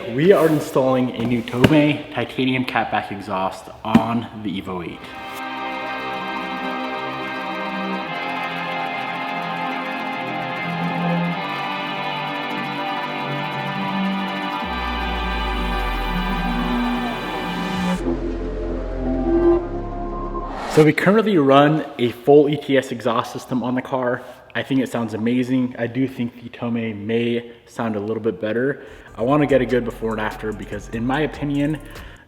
Today, we are installing a new Tomei titanium catback exhaust on the Evo 8. So we currently run a full ETS exhaust system on the car. I think it sounds amazing. I do think the Tomei may sound a little bit better. I want to get a good before and after because in my opinion,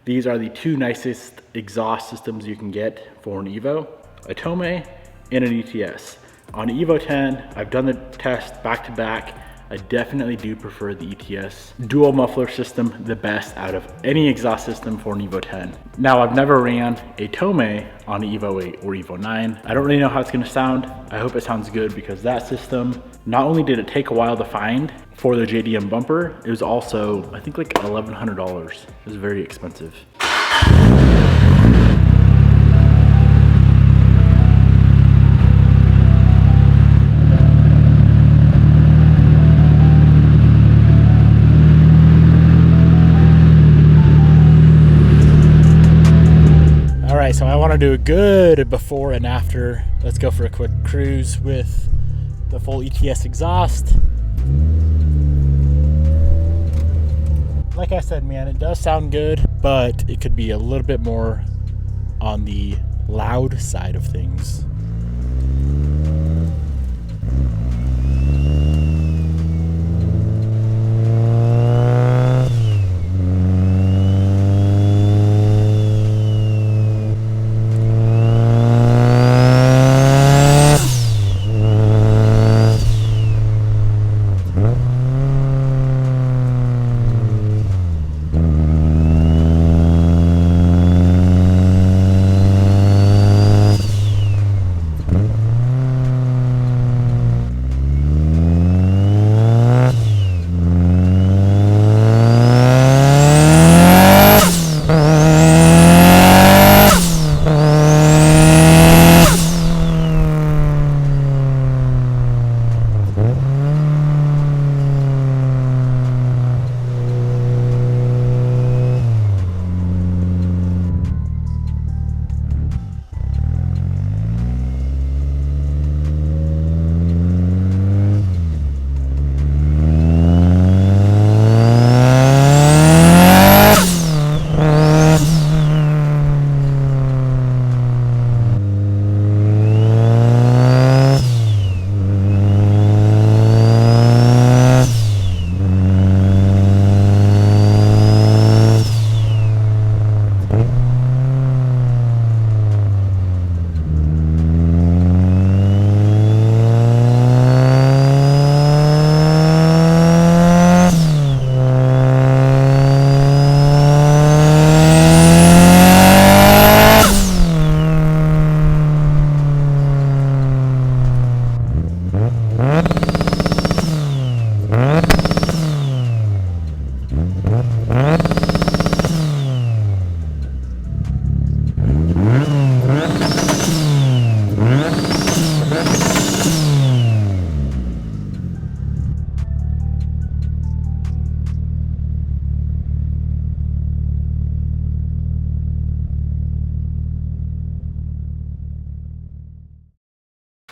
these are the two nicest exhaust systems you can get for an Evo, a Tomei and an ETS. On Evo 10, I've done the test back to back. I definitely do prefer the ETS dual muffler system the best out of any exhaust system for an Evo 10. Now, I've never ran a Tomei on an Evo 8 or Evo 9. I don't really know how it's gonna sound. I hope it sounds good because that system, not only did it take a while to find for the JDM bumper, it was also, I think like $1,100. It was very expensive. So I want to do a good before and after. Let's go for a quick cruise with the full ETS exhaust. Like I said, man, it does sound good, but it could be a little bit more on the loud side of things.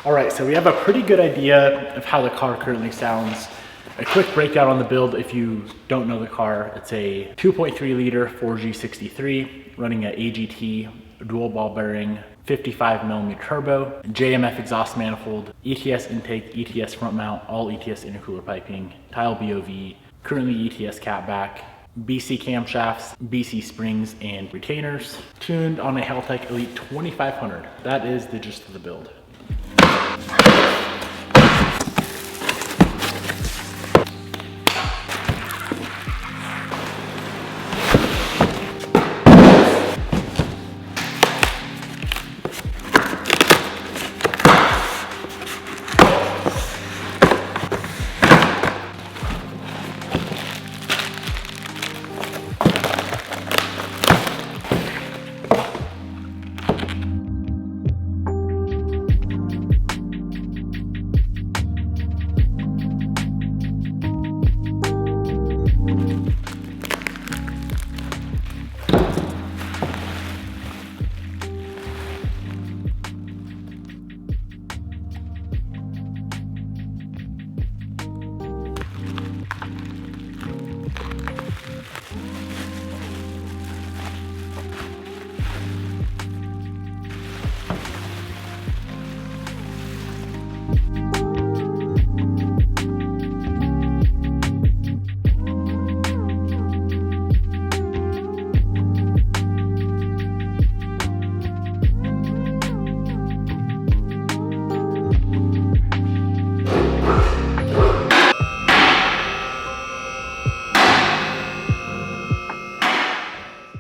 All right, so we have a pretty good idea of how the car currently sounds. A quick breakdown on the build if you don't know the car. It's a 2.3 liter 4G63 running an AGT dual ball bearing 55mm turbo, JMF exhaust manifold, ETS intake, ETS front mount, all ETS intercooler piping, tile BOV, currently ETS catback, BC camshafts, BC springs and retainers, tuned on a Haltech Elite 2500. That is the gist of the build.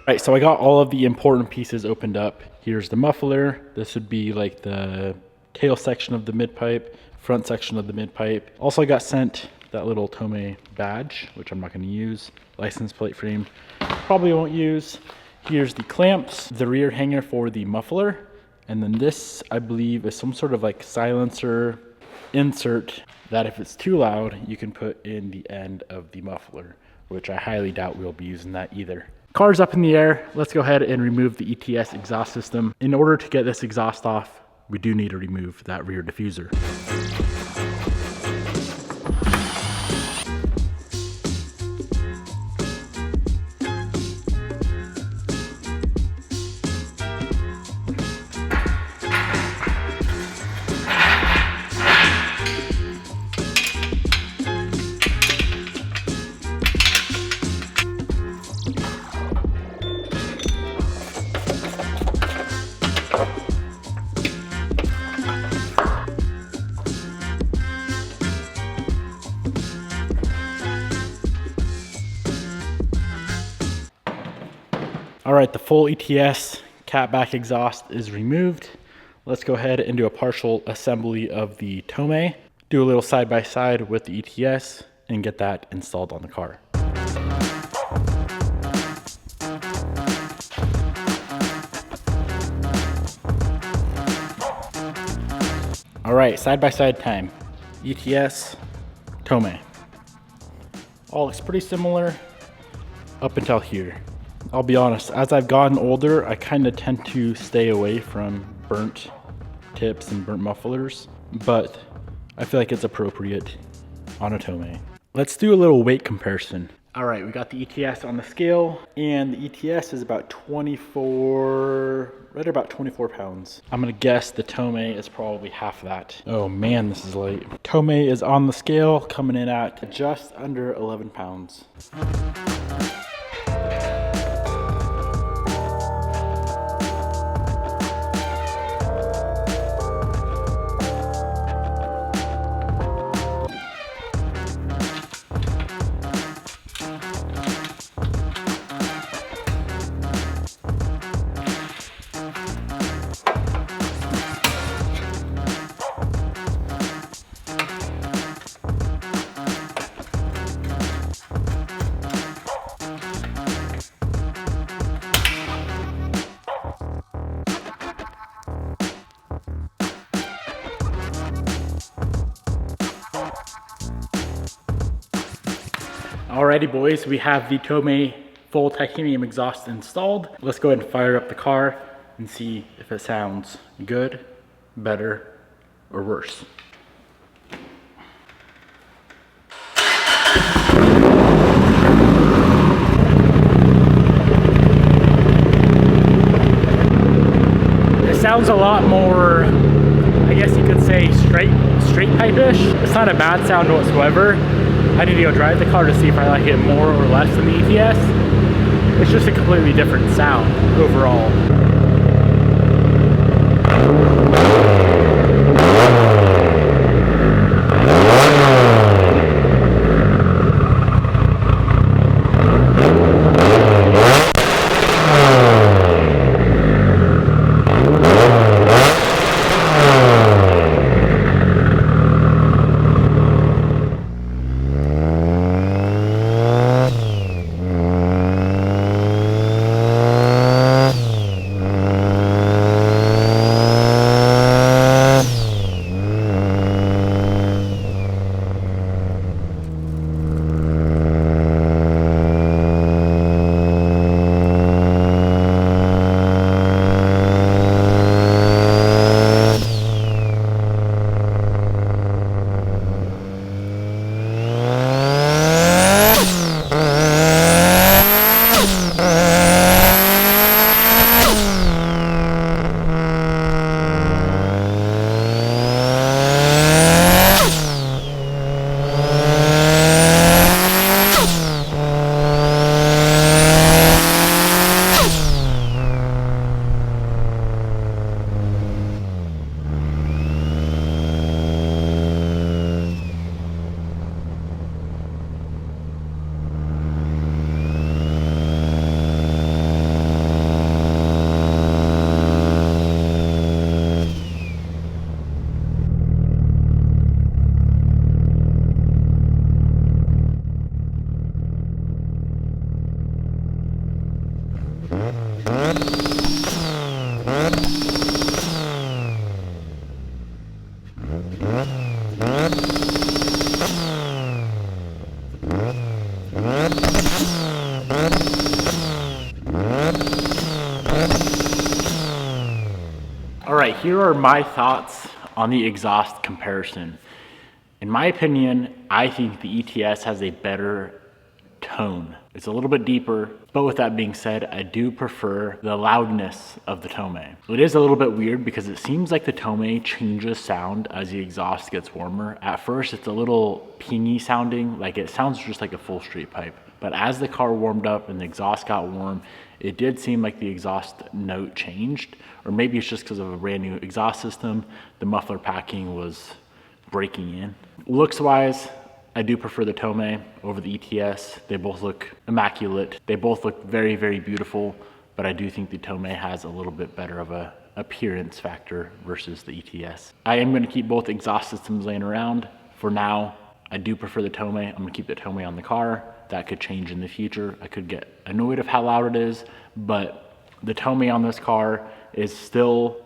Right, so I got all of the important pieces opened up. Here's the muffler. This would be like the tail section of the mid-pipe, front section of the mid-pipe. Also, I got sent that little Tomei badge, which I'm not going to use. License plate frame, probably won't use. Here's the clamps, the rear hanger for the muffler, and then this, I believe, is some sort of like silencer insert that if it's too loud, you can put in the end of the muffler, which I highly doubt we'll be using that either. Car's up in the air. Let's go ahead and remove the ETS exhaust system. In order to get this exhaust off, we do need to remove that rear diffuser. All right, the full ETS catback exhaust is removed. Let's go ahead and do a partial assembly of the Tomei, do a little side-by-side with the ETS, and get that installed on the car. All right, side-by-side time. ETS, Tomei. All looks pretty similar up until here. I'll be honest, as I've gotten older, I kind of tend to stay away from burnt tips and burnt mufflers, but I feel like it's appropriate on a Tomei. Let's do a little weight comparison. All right, we got the ETS on the scale, and the ETS is about 24 pounds. I'm gonna guess the Tomei is probably half that. Oh man, this is late. Tomei is on the scale, coming in at just under 11 pounds. Alrighty boys, we have the Tomei full titanium exhaust installed. Let's go ahead and fire up the car and see if it sounds good, better, or worse. It sounds a lot more, I guess you could say, straight pipe-ish. It's not a bad sound whatsoever. I need to go drive the car to see if I like it more or less than the ETS. It's just a completely different sound overall. All right, here are my thoughts on the exhaust comparison. In my opinion, I think the ETS has a better tone. It's a little bit deeper, but with that being said, I do prefer the loudness of the Tomei. It is a little bit weird because it seems like the Tomei changes sound as the exhaust gets warmer. At first, it's a little pingy sounding, like it sounds just like a full straight pipe. But as the car warmed up and the exhaust got warm, it did seem like the exhaust note changed, or maybe it's just because of a brand new exhaust system. The muffler packing was breaking in. Looks wise, I do prefer the Tomei over the ETS. They both look immaculate. They both look very, very beautiful, but I do think the Tomei has a little bit better of a appearance factor versus the ETS. I am gonna keep both exhaust systems laying around. For now, I do prefer the Tomei. I'm gonna keep the Tomei on the car. That could change in the future. I could get annoyed of how loud it is, but the Tomei on this car is still,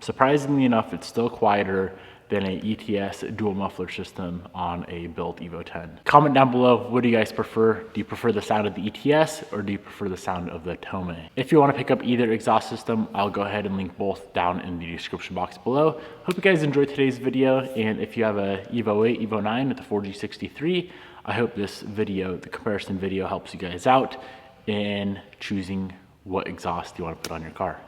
surprisingly enough, it's still quieter than a ETS dual muffler system on a built Evo 10. Comment down below, what do you guys prefer? Do you prefer the sound of the ETS or do you prefer the sound of the Tomei? If you want to pick up either exhaust system, I'll go ahead and link both down in the description box below. Hope you guys enjoyed today's video, and if you have a Evo 8, Evo 9 with the 4G63, I hope this video, the comparison video, helps you guys out in choosing what exhaust you want to put on your car.